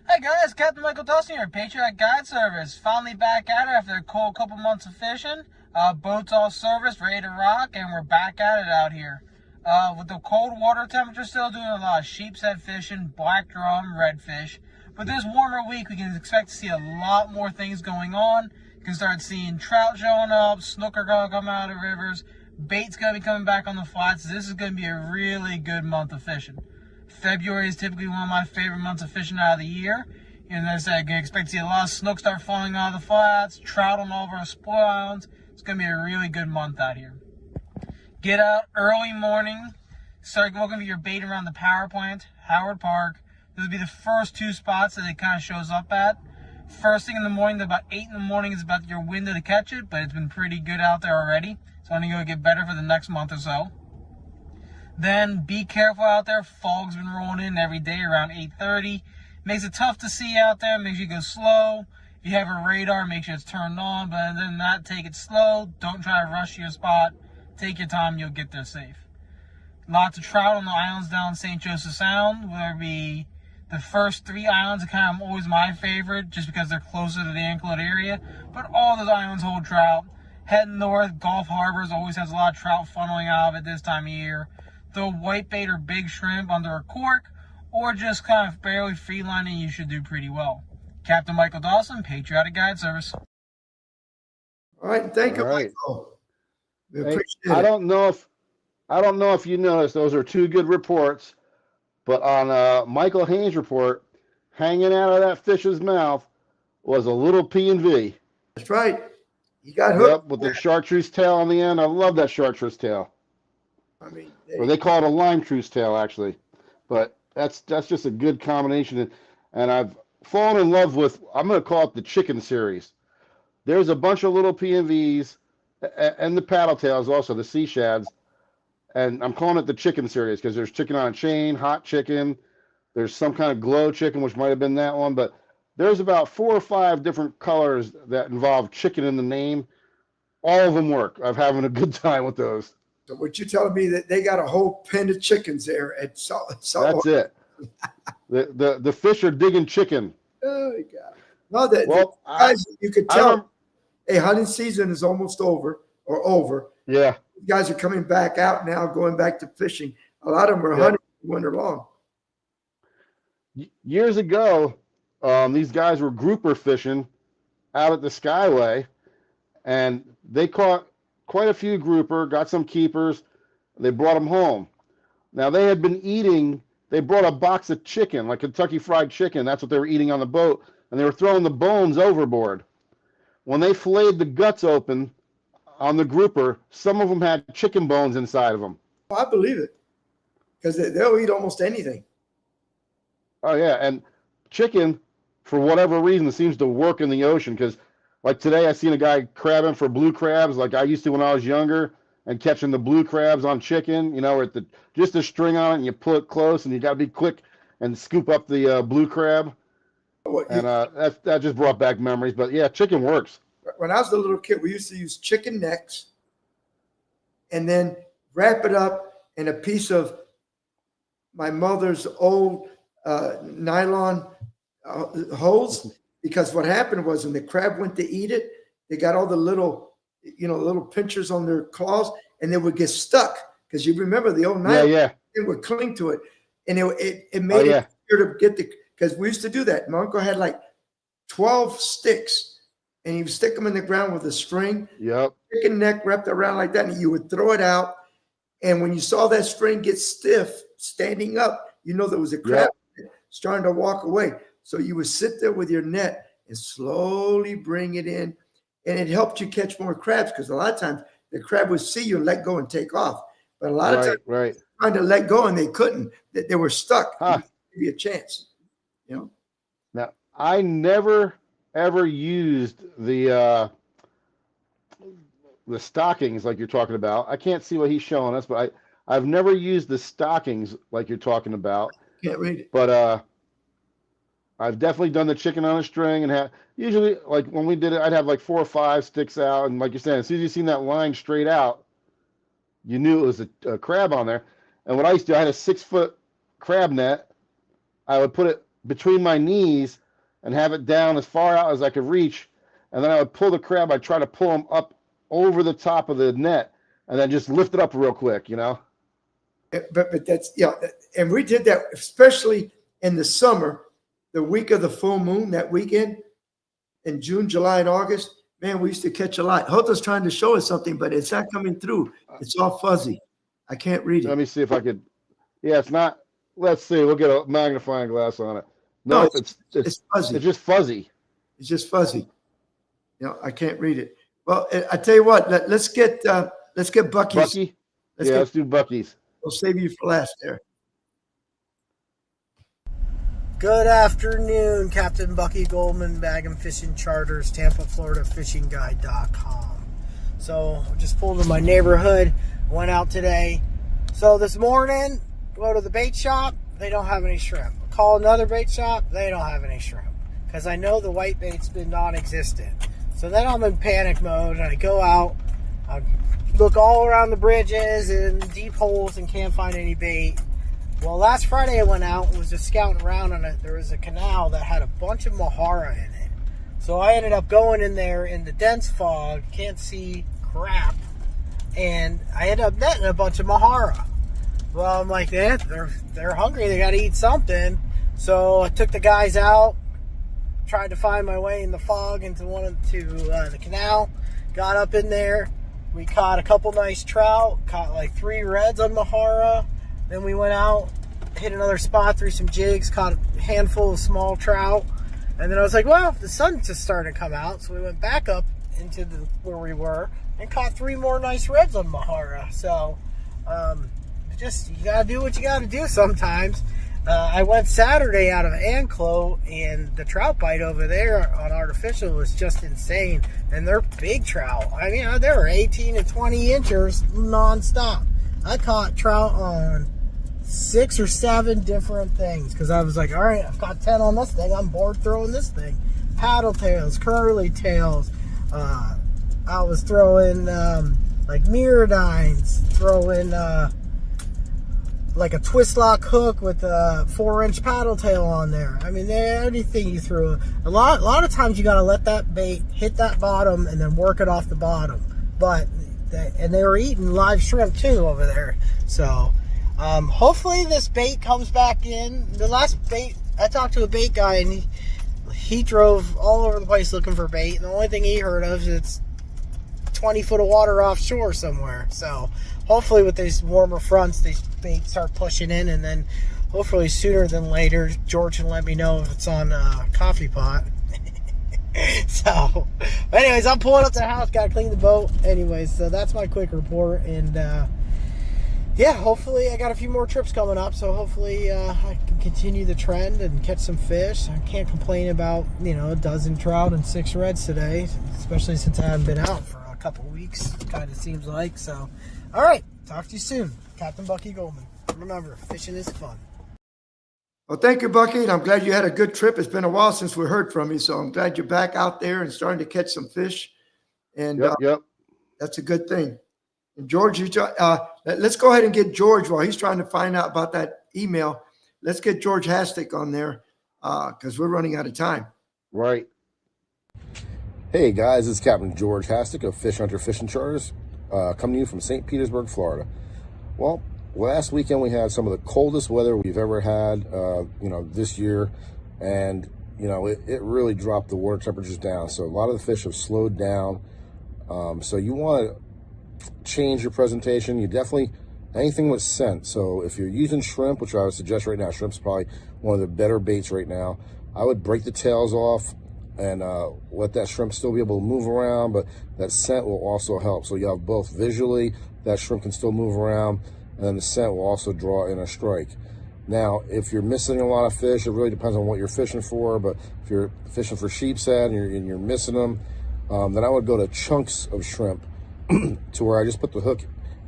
Hey guys, Captain Michael Dawson here, Patriot Guide Service. Finally back at it after a cold couple months of fishing. Boats all serviced, ready to rock, and we're back at it out here. With the cold water temperature still, doing a lot of sheepshead fishing, black drum, redfish. But this warmer week, we can expect to see a lot more things going on. You can start seeing trout showing up, snook are going to come out of the rivers, bait's going to be coming back on the flats. This is going to be a really good month of fishing. February is typically one of my favorite months of fishing out of the year. And as I said, I can expect to see a lot of snook start falling out of the flats, trout on all of our spoil islands. It's going to be a really good month out here. Get out early morning, start looking for your bait around the power plant, Howard Park. This will be the first two spots that it kind of shows up at. First thing in the morning, about 8 in the morning is about your window to catch it, but it's been pretty good out there already. So I'm going to go get better for the next month or so. Then be careful out there. Fog's been rolling in every day around 8:30. Makes it tough to see out there. Makes you go slow. If you have a radar, make sure it's turned on. But other than that, take it slow. Don't try to rush your spot. Take your time. You'll get there safe. Lots of trout on the islands down St. Joseph Sound. Whether it be the first 3 islands are kind of always my favorite just because they're closer to the Anclote area. But all those islands hold trout. Heading north, Gulf Harbors always has a lot of trout funneling out of it this time of year. Throw whitebait or big shrimp under a cork, or just kind of barely free lining, you should do pretty well. Captain Michael Dawson, Patriotic Guide Service.
All right, thank you,
All right.
Michael. We
Hey,
appreciate
I
it.
don't know if you noticed, those are 2 good reports, but on Michael Haynes' report, hanging out of that fish's mouth was a little P&V.
That's right. You got hooked.
Yep, with the chartreuse tail on the end. I love that chartreuse tail.
I mean,
Or they call it a lime truce tail, actually. But that's just a good combination. And I've fallen in love with, I'm going to call it the chicken series. There's a bunch of little PMVs and the paddle tails also, the sea shads. And I'm calling it the chicken series because there's chicken on a chain, hot chicken. There's some kind of glow chicken, which might have been that one. But there's about 4 or 5 different colors that involve chicken in the name. All of them work. I'm having a good time with those.
so what you telling me that they got a whole pen of chickens there at Salt?
That's it. The fish are digging chicken.
Oh my God! No, that
Well,
guys, you could
I
tell.
rem-
Hey, hunting season is almost over or over.
yeah,
You guys are coming back out now, going back to fishing. A lot of them are
Yeah.
hunting winter long.
years ago, these guys were grouper fishing out at the Skyway, and they caught quite a few grouper, got some keepers. They brought them home. Now they had been eating. They brought a box of chicken, like Kentucky Fried Chicken. That's what they were eating on the boat, and they were throwing the bones overboard. When they filleted the guts open on the grouper, some of them had chicken bones inside of them.
Oh, I believe it because they'll eat almost anything.
Oh yeah, and chicken, for whatever reason, seems to work in the ocean. Because, like today, I seen a guy crabbing for blue crabs, like I used to when I was younger, and catching the blue crabs on chicken. You know, with just a string on it, and you pull it close, and you got to be quick and scoop up the blue crab. And that just brought back memories. But yeah, chicken works.
When I was a little kid, we used to use chicken necks and then wrap it up in a piece of my mother's old nylon hose. Because what happened was when the crab went to eat it, they got all the little, little pinchers on their claws, and they would get stuck. Because you remember the old nylon,
Yeah.
it would cling to it, and it made it easier to get because we used to do that. My uncle had like 12 sticks, and he would stick them in the ground with a string,
Yep.
chicken neck wrapped around like that, and you would throw it out. And when you saw that string get stiff, standing up, there was a crab starting to walk away. So you would sit there with your net and slowly bring it in, and it helped you catch more crabs because a lot of times the crab would see you and let go and take off. But a lot of times
Right.
trying to let go and they couldn't. They were stuck.
Huh.
Give you a chance.
Now, I never ever used the stockings like you're talking about. I can't see what he's showing us, but I've never used the stockings like you're talking about.
Can't read it.
But I've definitely done the chicken on a string and usually like when we did it, I'd have like 4 or 5 sticks out, and like you're saying, as soon as you seen that line straight out, you knew it was a crab on there. And what I used to do, I had a 6-foot crab net. I would put it between my knees and have it down as far out as I could reach. And then I would pull the crab. I'd try to pull him up over the top of the net and then just lift it up real quick, you know?
But that's, yeah. And we did that, especially in the summer, the week of the full moon, that weekend in June, July, and August. Man, we used to catch a lot. Hota's trying to show us something, but it's not coming through. It's all fuzzy. I can't read
Let
it.
me see if I could. Yeah, it's not. Let's see. We'll get a magnifying glass on it.
No,
No,
it's
it's
fuzzy.
just fuzzy.
It's just fuzzy. You know, I can't read it. Well, I tell you what, let's get Bucky's.
Bucky? Let's do Bucky's.
We'll save you for last there.
Good afternoon, Captain Bucky Goldman, Bag and Fishing Charters, Tampa, Florida, FishingGuide.com. So, just pulled in my neighborhood, went out today. So this morning, go to the bait shop, they don't have any shrimp. Call another bait shop, they don't have any shrimp. Because I know the white bait's been non-existent. So then I'm in panic mode, and I go out, I look all around the bridges and deep holes and can't find any bait. Well, last Friday I went out and was just scouting around on it. There was a canal that had a bunch of Mahara in it. So I ended up going in there in the dense fog, can't see crap, and I ended up netting a bunch of Mahara. Well, I'm like, they're hungry, they gotta eat something. So I took the guys out, tried to find my way in the fog into the canal, got up in there. We caught a couple nice trout, caught like 3 reds on Mahara. Then we went out, hit another spot, threw some jigs, caught a handful of small trout. And then I was like, well, the sun's just starting to come out. So we went back up into where we were and caught 3 more nice reds on Mahara. So you got to do what you got to do sometimes. I went Saturday out of Anclo, and the trout bite over there on artificial was just insane. And they're big trout. I mean, they were 18 to 20 inchers nonstop. I caught trout on 6 or 7 different things because I was like, all right, I've got 10 on this thing. I'm bored throwing this thing. Paddle tails, curly tails. I was throwing like mirrodines, throwing like a twist lock hook with a 4-inch paddle tail on there. I mean, anything you threw. A lot of times you got to let that bait hit that bottom and then work it off the bottom. But and they were eating live shrimp too over there. So hopefully this bait comes back in. The last bait, I talked to a bait guy and he drove all over the place looking for bait, and the only thing he heard of is it's 20 foot of water offshore somewhere. So hopefully with these warmer fronts, these baits start pushing in, and then hopefully sooner than later George can let me know if it's on Coffee Pot. So anyways, I'm pulling up to the house, gotta clean the boat. Anyways, so that's my quick report. And yeah, hopefully I got a few more trips coming up, so hopefully I can continue the trend and catch some fish. I can't complain about, a dozen trout and 6 reds today, especially since I haven't been out for a couple weeks, kind of seems like. So all right, talk to you soon. Captain Bucky Goldman. Remember, fishing is fun.
Well, thank you, Bucky. And I'm glad you had a good trip. It's been a while since we heard from you. So I'm glad you're back out there and starting to catch some fish. And
Yep.
that's a good thing. And George, let's go ahead and get George while he's trying to find out about that email. Let's get George Hastic on there because we're running out of time.
Right.
Hey guys, it's Captain George Hastic of Fish Hunter Fishing Charters, coming to you from St. Petersburg, Florida. Well, last weekend we had some of the coldest weather we've ever had, this year, and it really dropped the water temperatures down. So a lot of the fish have slowed down. So you want to change your presentation. You definitely, anything with scent. So if you're using shrimp, which I would suggest right now, shrimp's probably one of the better baits right now. I would break the tails off and let that shrimp still be able to move around, but that scent will also help. So you have both visually, that shrimp can still move around, and then the scent will also draw in a strike. Now, if you're missing a lot of fish, it really depends on what you're fishing for, but if you're fishing for sheep's head and you're missing them, then I would go to chunks of shrimp to where I just put the hook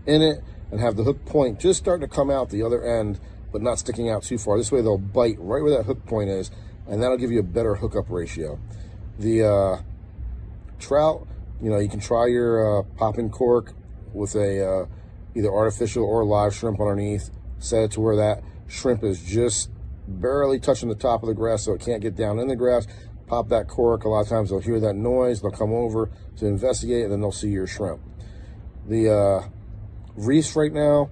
in it and have the hook point just starting to come out the other end, but not sticking out too far. This way they'll bite right where that hook point is, and that'll give you a better hookup ratio. The trout, you can try your popping cork with a either artificial or live shrimp underneath. Set it to where that shrimp is just barely touching the top of the grass so it can't get down in the grass. Pop that cork. A lot of times they'll hear that noise. They'll come over to investigate, and then they'll see your shrimp. The reefs right now,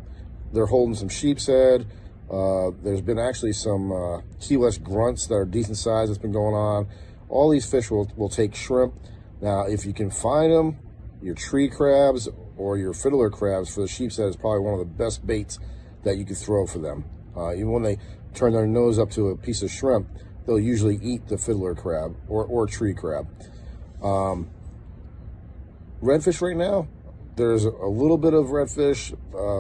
they're holding some sheep's head. There's been actually some Key West grunts that are decent size that's been going on. All these fish will take shrimp. Now, if you can find them, your tree crabs or your fiddler crabs for the sheep's head is probably one of the best baits that you could throw for them. Even when they turn their nose up to a piece of shrimp, they'll usually eat the fiddler crab or tree crab. Redfish right now, there's a little bit of redfish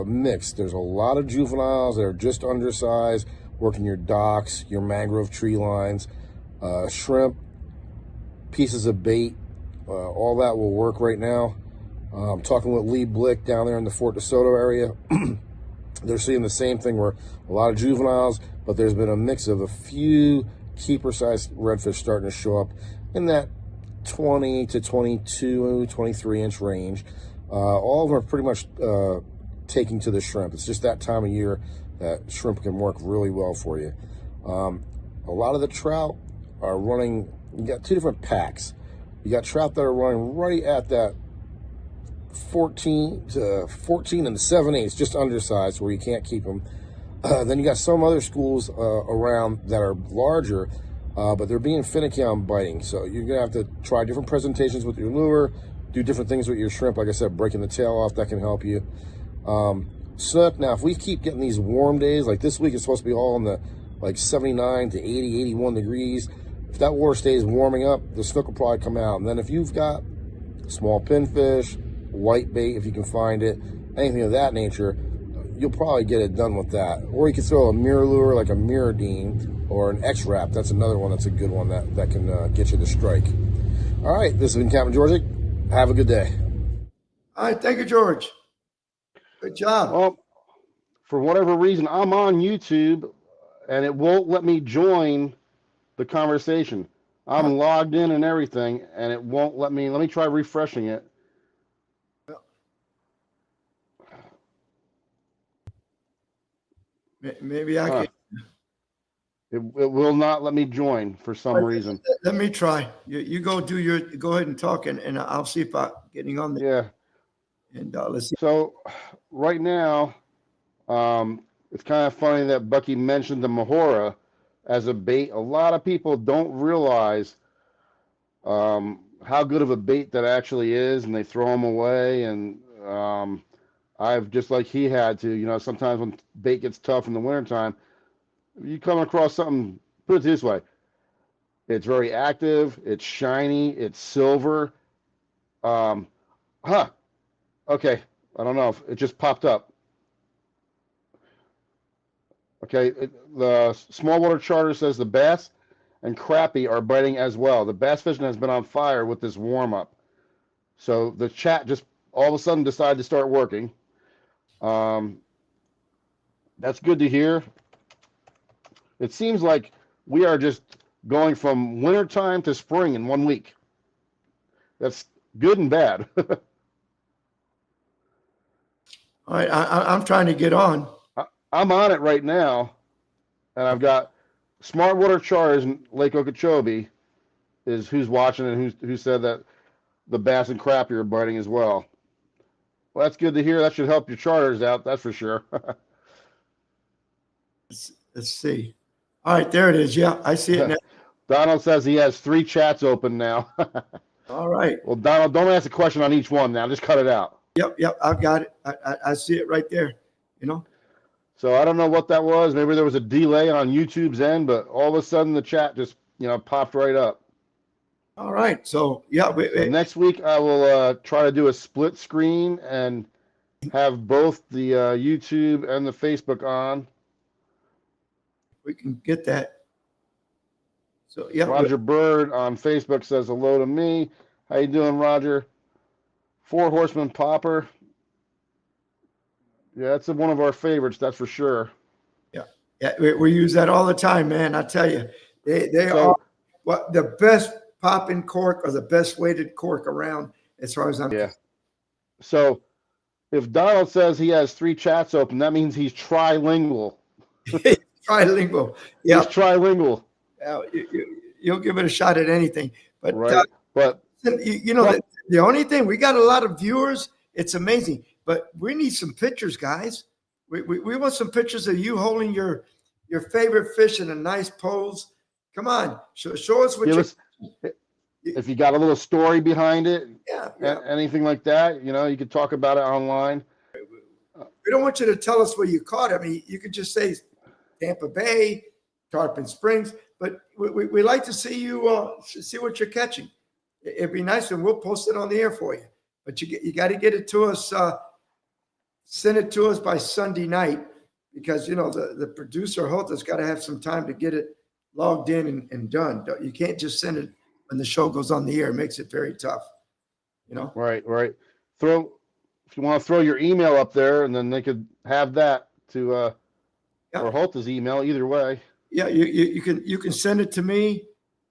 mixed. There's a lot of juveniles that are just undersized, working your docks, your mangrove tree lines, shrimp, pieces of bait, all that will work right now. I'm talking with Lee Blick down there in the Fort DeSoto area. They're seeing the same thing where a lot of juveniles, but there's been a mix of a few keeper-sized redfish starting to show up in that 20 to 22, 23-inch range. All of them are pretty much taking to the shrimp. It's just that time of year that shrimp can work really well for you. A lot of the trout are running, you got two different packs. You got trout that are running right at that 14 and 7/8, just undersized where you can't keep them. Then you got some other schools around that are larger, but they're being finicky on biting. So you're gonna have to try different presentations with your lure, do different things with your shrimp. Like I said, breaking the tail off, that can help you. Snook, now if we keep getting these warm days, like this week it's supposed to be all in the like 79 to 80, 81 degrees. If that water stays warming up, the snook will probably come out. And then if you've got small pinfish, white bait, if you can find it, anything of that nature, you'll probably get it done with that. Or you can throw a mirror lure like a Mirrodine or an X-Wrap. That's another one that's a good one that can get you to strike. All right, this has been Captain George. Have a good day.
All right, thank you, George. Good job.
Well, for whatever reason, I'm on YouTube and it won't let me join the conversation. I'm logged in and everything, and it won't let me. Let me try refreshing it.
Maybe I can.
It will not let me join for some reason.
Let me try. You go go ahead and talk, and I'll see if I'm getting on there.
Yeah.
And let's see.
So right now, it's kind of funny that Bucky mentioned the Mahora as a bait. A lot of people don't realize how good of a bait that actually is, and they throw them away. And I've just like he had to, sometimes when bait gets tough in the wintertime, you come across something, put it this way, it's very active, it's shiny, it's silver. Okay, I don't know if it just popped up. Okay, the small water charter says the bass and crappie are biting as well. The bass fishing has been on fire with this warm up. So the chat just all of a sudden decided to start working. That's good to hear. It seems like we are just going from wintertime to spring in 1 week. That's good and bad.
All right, I'm trying to get on.
I'm on it right now, and I've got Smart Water Charters in Lake Okeechobee is who's watching and who said that the bass and crappie are biting as well. Well, that's good to hear. That should help your charters out, that's for sure.
Let's see. All right, there it is. Yeah, I see it now.
Donald says he has 3 chats open now.
All right.
Well, Donald, don't ask a question on each one now. Just cut it out.
Yep, I've got it. I see it right there,
So I don't know what that was. Maybe there was a delay on YouTube's end, but all of a sudden the chat just, popped right up.
All right. So, yeah.
So next week I will try to do a split screen and have both the YouTube and the Facebook on.
We can get that. So, yeah.
Roger Bird on Facebook says hello to me. How you doing, Roger? Four Horsemen Popper. Yeah, that's one of our favorites, that's for sure.
Yeah, we use that all the time, man. I tell you, they are the best popping cork or the best weighted cork around as far as I'm concerned.
So if Donald says he has 3 chats open, that means he's trilingual.
Trilingual. Yeah.
He's trilingual,
You'll give it a shot at anything. But
right? But
you know, the only thing, we got a lot of viewers. It's amazing, but we need some pictures, guys. We want some pictures of you holding your favorite fish in a nice pose. Come on, show us what
give
you.
us, if you got a little story behind it,
Yeah.
anything like that, you know, you could talk about it online.
We don't want you to tell us where you caught it. I mean, you could just say Tampa Bay, Tarpon Springs, but we like to see you see what you're catching. It'd be nice, and we'll post it on the air for you. But you got to get it to us. Send it to us by Sunday night, because you know the producer Holt's got to have some time to get it logged in and done. You can't just send it when the show goes on the air. It makes it very tough. You know.
Right. If you want to throw your email up there, and then they could have that to or Holt's email, either way.
Yeah, you can send it to me.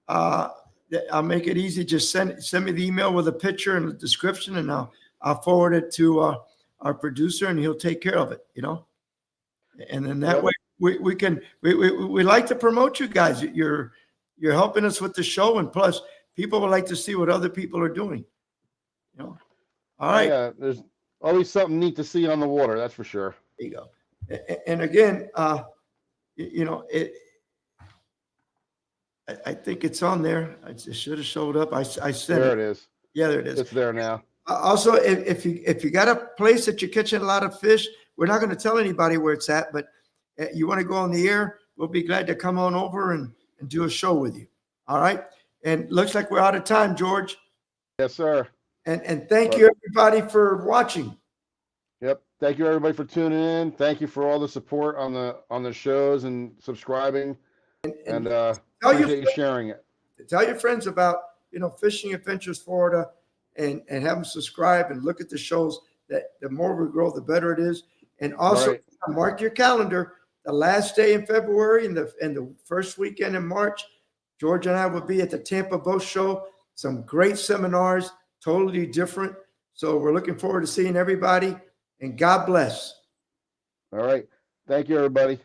I'll make it easy. Just send me the email with a picture and a description, and I'll forward it to our producer, and he'll take care of it. You know, and then that way we can like to promote you guys. You're helping us with the show, and plus people would like to see what other people are doing. You know, all right.
Yeah, there's always something neat to see on the water. That's for sure.
There you go. And again, you know it. I think it's on there. It should have showed up. I sent
There it is.
Yeah, there it is.
It's there now.
Also, if you got a place that you're catching a lot of fish, we're not going to tell anybody where it's at, but you want to go on the air, we'll be glad to come on over and do a show with you. All right. And looks like we're out of time, George.
Yes, sir.
And thank you everybody for watching.
Yep. Thank you everybody for tuning in. Thank you for all the support on the shows and subscribing. And appreciate you sharing it.
Tell your friends about, you know, Fishing Adventures Florida, and have them subscribe and look at the shows. That the more we grow, the better it is. And also mark your calendar, the last day in February and the first weekend in March, George and I will be at the Tampa Boat Show. Some great seminars, totally different. So we're looking forward to seeing everybody, and God bless.
All right. Thank you, everybody.